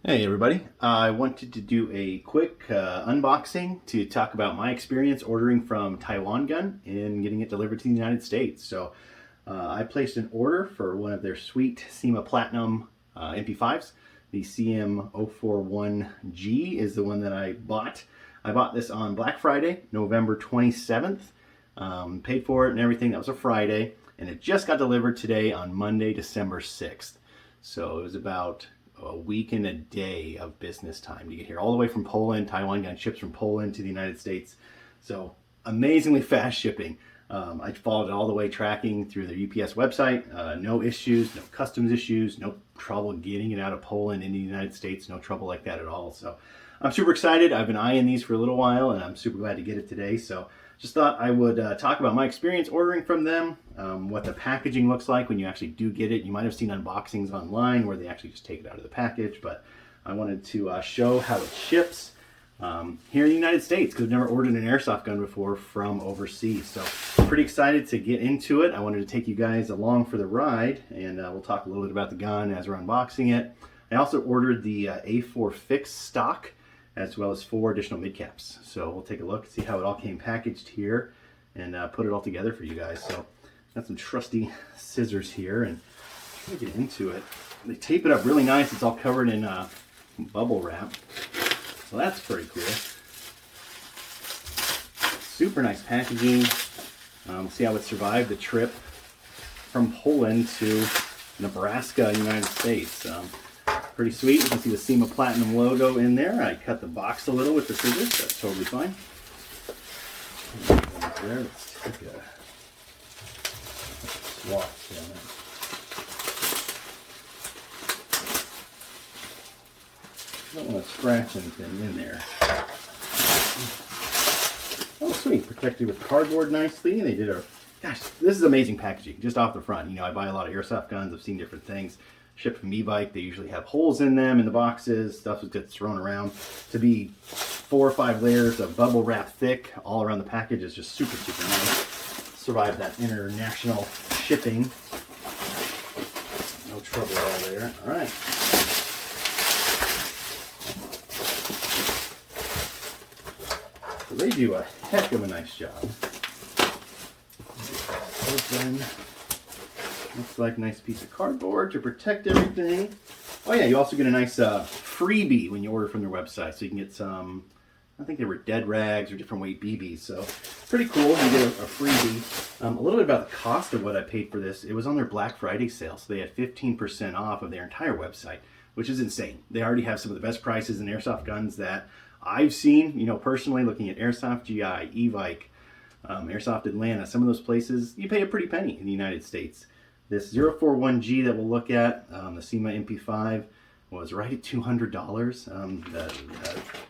Hey everybody, I wanted to do a quick unboxing to talk about my experience ordering from Taiwangun and getting it delivered to the United States. So I placed an order for one of their sweet CYMA Platinum MP5s. The CM.041G is the one that I bought. I bought this on Black Friday, November 27th. Paid for it and everything. That was a Friday, and it just got delivered today on Monday, December 6th. So it was about a week and a day of business time to get here, all the way from Poland. Taiwangun ships from Poland to the United States, so amazingly fast shipping. I followed it all the way, tracking through their UPS website. No issues, no customs issues, no trouble getting it out of Poland into the United States, no trouble like that at all. So I'm super excited. I've been eyeing these for a little while, and I'm super glad to get it today. So just thought I would talk about my experience ordering from them, what the packaging looks like when you actually do get it. You might have seen unboxings online where they actually just take it out of the package, but I wanted to show how it ships here in the United States, because I've never ordered an airsoft gun before from overseas. So pretty excited to get into it. I wanted to take you guys along for the ride, and we'll talk a little bit about the gun as we're unboxing it. I also ordered the A4 fixed stock, as well as 4 additional midcaps. So we'll take a look, see how it all came packaged here, and put it all together for you guys. So got some trusty scissors here, and try to get into it. They tape it up really nice. It's all covered in bubble wrap. So that's pretty cool. Super nice packaging. See how it survived the trip from Poland to Nebraska, United States. Pretty sweet. You can see the CYMA Platinum logo in there. I cut the box a little with the scissors. That's totally fine. There, let's take a swatch down there. Don't want to scratch anything in there. Oh, sweet. Protected with cardboard nicely. They did a... Gosh, this is amazing packaging just off the front. You know, I buy a lot of airsoft guns. I've seen different things shipped from e-bike. They usually have holes in them in the boxes. Stuff gets thrown around. To be 4 or 5 layers of bubble wrap thick all around the package is just super, super nice. Survived that international shipping. No trouble at all there. All right. So they do a heck of a nice job. Open. Looks like a nice piece of cardboard to protect everything. Oh yeah, you also get a nice freebie when you order from their website. So you can get some, I think they were dead rags or different weight BBs. So pretty cool. You get a freebie. A little bit about the cost of what I paid for this. It was on their Black Friday sale. So they had 15% off of their entire website, which is insane. They already have some of the best prices in airsoft guns that I've seen, you know, personally, looking at Airsoft GI, e-bike, Airsoft Atlanta, some of those places, you pay a pretty penny in the United States. This 041G that we'll look at, the CYMA MP5, was right at $200.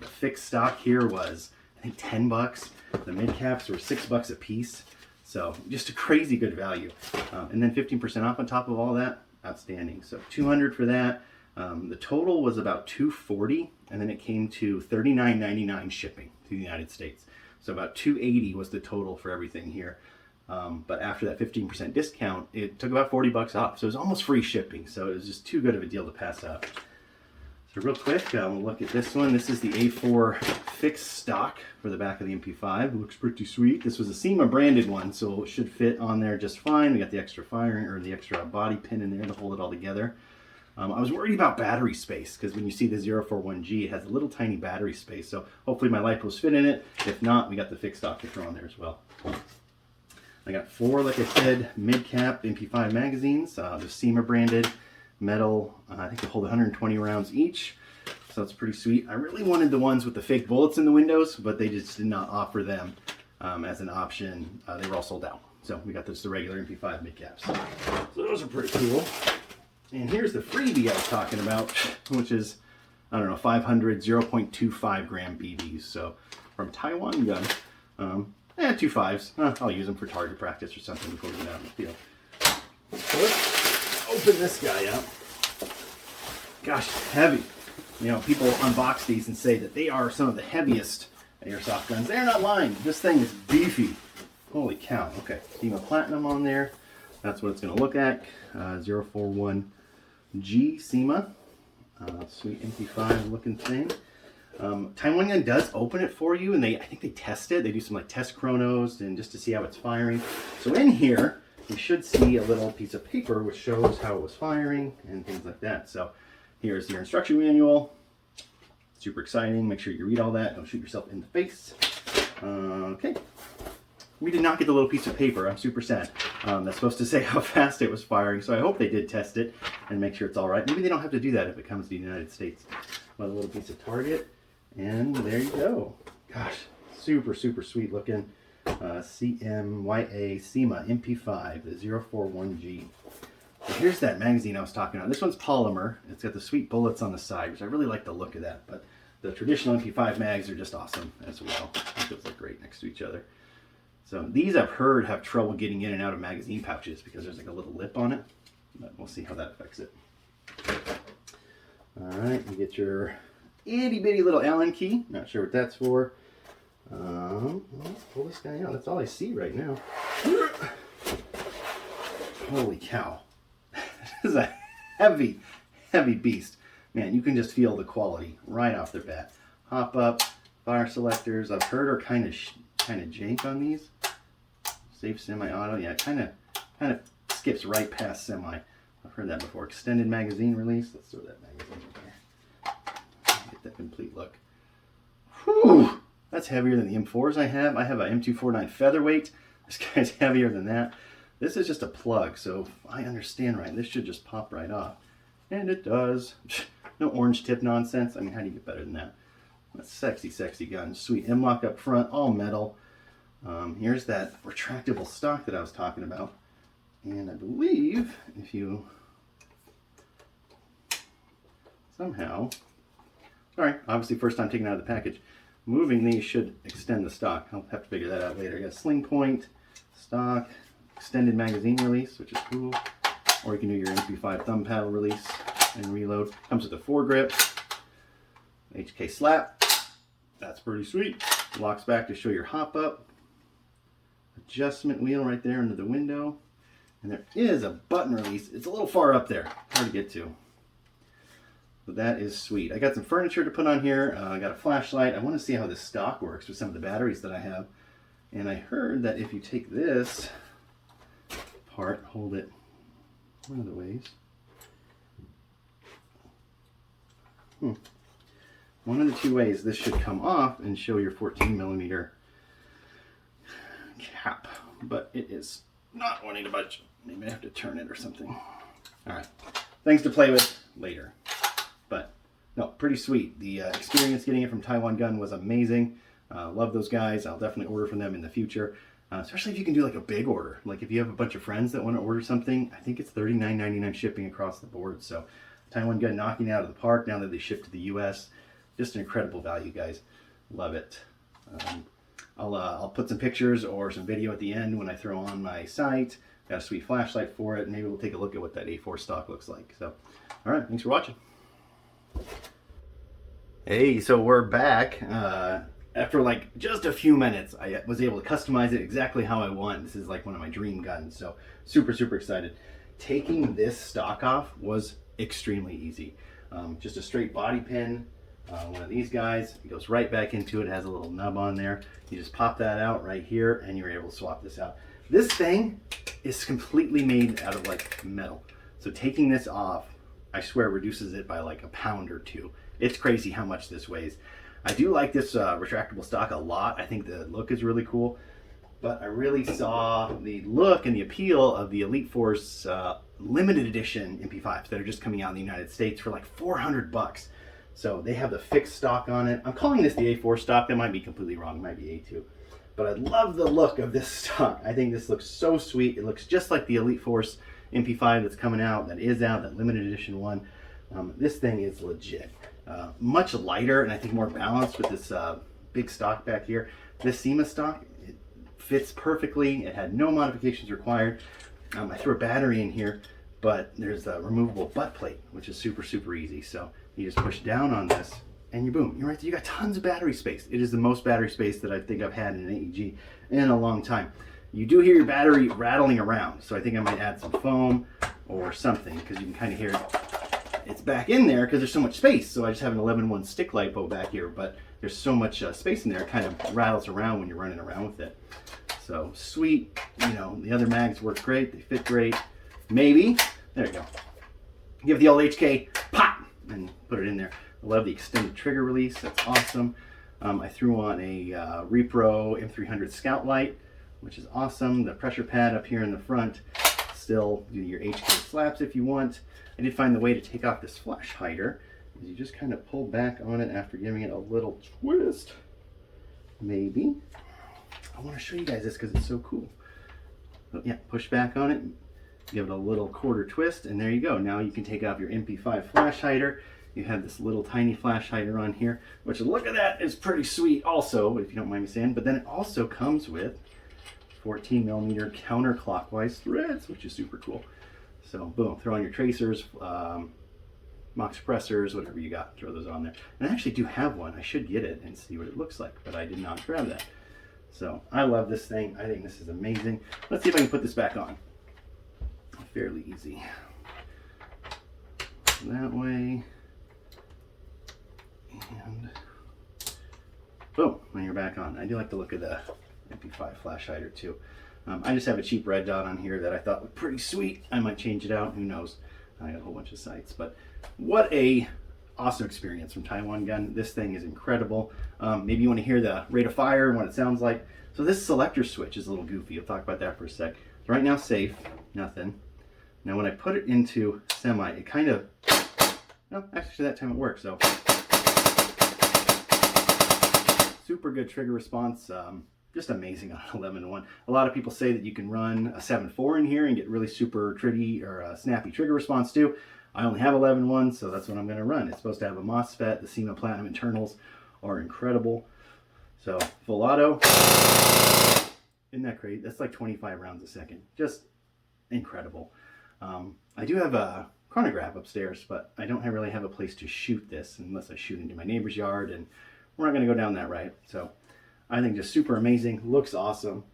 The fixed stock here was, I think, 10 bucks. The midcaps were $6 a piece. So just a crazy good value. And then 15% off on top of all that. Outstanding. So $200 for that. The total was about $240, and then it came to $39.99 shipping to the United States. So about $280 was the total for everything here. But after that 15% discount, it took about 40 bucks off. So it was almost free shipping. So it was just too good of a deal to pass up. So real quick, we'll look at this one. This is the A4 fixed stock for the back of the MP5. It looks pretty sweet. This was a CYMA branded one, so it should fit on there just fine. We got the extra firing, or the extra body pin in there to hold it all together. I was worried about battery space, because when you see the 041G, it has a little tiny battery space. So hopefully my LiPos fit in it. If not, we got the fixed stock to throw on there as well. I got 4, like I said, mid-cap MP5 magazines. They're CYMA branded, metal. I think they hold 120 rounds each, so that's pretty sweet. I really wanted the ones with the fake bullets in the windows, but they just did not offer them as an option. They were all sold out. So we got just the regular MP5 mid-caps. So those are pretty cool. And here's the freebie I was talking about, which is, I don't know, 500 0.25 gram BBs. So from Taiwangun. 2 5s. I'll use them for target practice or something before we get out in the field. So let's open this guy up. Gosh, heavy. You know, people unbox these and say that they are some of the heaviest airsoft guns. They're not lying. This thing is beefy. Holy cow. Okay, CYMA Platinum on there. That's what it's going to look at. 041G CYMA. Sweet MP5 looking thing. Taiwangun does open it for you, and I think they test it. They do some like test chronos and just to see how it's firing. So in here, you should see a little piece of paper which shows how it was firing and things like that. So here's your instruction manual. Super exciting. Make sure you read all that. Don't shoot yourself in the face. Okay. We did not get the little piece of paper. I'm super sad. That's supposed to say how fast it was firing, so I hope they did test it and make sure it's all right. Maybe they don't have to do that if it comes to the United States. But a little piece of target, and there you go. Gosh, super, super sweet looking CYMA MP5, the 041G. And here's that magazine I was talking about. This one's polymer. It's got the sweet bullets on the side, which I really like the look of that. But the traditional MP5 mags are just awesome as well. Those look great next to each other. So these I've heard have trouble getting in and out of magazine pouches because there's like a little lip on it. But we'll see how that affects it. All right, you get your itty bitty little Allen key. Not sure what that's for. Let's pull this guy out. That's all I see right now. Holy cow. This is a heavy, heavy beast. Man, you can just feel the quality right off the bat. Hop up, fire selectors. I've heard are kind of jank on these. Safe semi-auto. Yeah, kind of skips right past semi. I've heard that before. Extended magazine release. Let's throw that magazine in there. Get that complete look. Whew! That's heavier than the M4s I have. I have a M249 featherweight. This guy's heavier than that. This is just a plug, so if I understand right, this should just pop right off. And it does. No orange tip nonsense. I mean, how do you get better than that? That's sexy, sexy gun. Sweet M-lock up front, all metal. Here's that retractable stock that I was talking about. And I believe if you somehow, sorry, obviously first time taking it out of the package, moving these should extend the stock. I'll have to figure that out later. I got a sling point, stock, extended magazine release, which is cool. Or you can do your MP5 thumb paddle release and reload. Comes with a foregrip, HK slap. That's pretty sweet. Locks back to show your hop up. Adjustment wheel right there under the window. And there is a button release. It's a little far up there, hard to get to. But that is sweet. I got some furniture to put on here. I got a flashlight. I want to see how this stock works with some of the batteries that I have. And I heard that if you take this part, hold it one of the ways. One of the two ways this should come off and show your 14mm cap. But it is not wanting to budge. Maybe I have to turn it or something. Alright, things to play with later. But no, pretty sweet. The experience getting it from Taiwangun was amazing. Love those guys. I'll definitely order from them in the future. Especially if you can do like a big order. Like if you have a bunch of friends that want to order something, I think it's $39.99 shipping across the board. So Taiwangun knocking it out of the park now that they ship to the US. Just an incredible value, guys. Love it. I'll put some pictures or some video at the end when I throw on my site. Got a sweet flashlight for it. Maybe we'll take a look at what that A4 stock looks like. So, all right, thanks for watching. Hey, so we're back. After like just a few minutes, I was able to customize it exactly how I want. This is like one of my dream guns, so super, super excited. Taking this stock off was extremely easy. Just a straight body pin, one of these guys. It goes right back into it. It has a little nub on there. You just pop that out right here, and you're able to swap this out. This thing is completely made out of like metal. So taking this off, I swear reduces it by like a pound or two. It's crazy how much this weighs. I do like this retractable stock a lot. I think the look is really cool. But I really saw the look and the appeal of the Elite Force limited edition MP5s that are just coming out in the United States for like 400 bucks. So they have the fixed stock on it. I'm calling this the A4 stock. That might be completely wrong. It might be A2. But I love the look of this stock. I think this looks so sweet. It looks just like the Elite Force MP5 that's coming out, that is out, that limited edition one. This thing is legit. Much lighter and I think more balanced with this big stock back here. This CYMA stock, it fits perfectly. It had no modifications required. I threw a battery in here, but there's a removable butt plate, which is super, super easy. So you just push down on this and you boom, you're right there. You got tons of battery space. It is the most battery space that I think I've had in an AEG in a long time. You do hear your battery rattling around, so I think I might add some foam or something because you can kind of hear it it's back in there because there's so much space. So I just have an 11-1 stick lipo back here, but there's so much space in there, it kind of rattles around when you're running around with it. So sweet, you know, the other mags work great, they fit great. Maybe, there you go. Give the old HK pop and put it in there. I love the extended trigger release, that's awesome. I threw on a Repro M300 Scout Light, which is awesome. The pressure pad up here in the front, still do your HK slaps if you want. I did find the way to take off this flash hider is you just kind of pull back on it after giving it a little twist. Maybe. I want to show you guys this because it's so cool. So yeah, push back on it, give it a little quarter twist, and there you go. Now you can take off your MP5 flash hider. You have this little tiny flash hider on here, which, look at that, is pretty sweet also, if you don't mind me saying. But then it also comes with 14mm counterclockwise threads, which is super cool. So boom, throw on your tracers, mock suppressors, whatever you got, throw those on there. And I actually do have one. I should get it and see what it looks like, but I did not grab that. So I love this thing. I think this is amazing. Let's see if I can put this back on. Fairly easy. That way. And boom, when you're back on. I do like the look of the MP5 flash hider too. I just have a cheap red dot on here that I thought looked pretty sweet. I might change it out, who knows. I got a whole bunch of sights, but what a awesome experience from Taiwangun. This thing is incredible. Maybe you want to hear the rate of fire and what it sounds like. So this selector switch is a little goofy. I'll talk about that for a sec. So right now safe, nothing. Now when I put it into semi, it kind of, no, actually that time it worked. So super good trigger response. Just amazing on an 11-1. A lot of people say that you can run a 7.4 in here and get really super tritty or snappy trigger response too. I only have 11.1, so that's what I'm going to run. It's supposed to have a MOSFET. The CYMA Platinum internals are incredible. So full auto. Isn't that great? That's like 25 rounds a second. Just incredible. I do have a chronograph upstairs, but I don't really have a place to shoot this unless I shoot into my neighbor's yard, and we're not going to go down that route. So I think just super amazing. Looks awesome.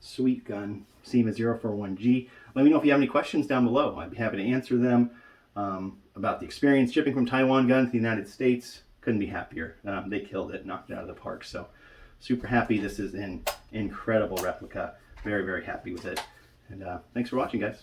Sweet gun. CM.041G. Let me know if you have any questions down below. I'd be happy to answer them about the experience shipping from Taiwangun to the United States. Couldn't be happier. They killed it, knocked it out of the park. So super happy. This is an incredible replica. Very, very happy with it. And thanks for watching, guys.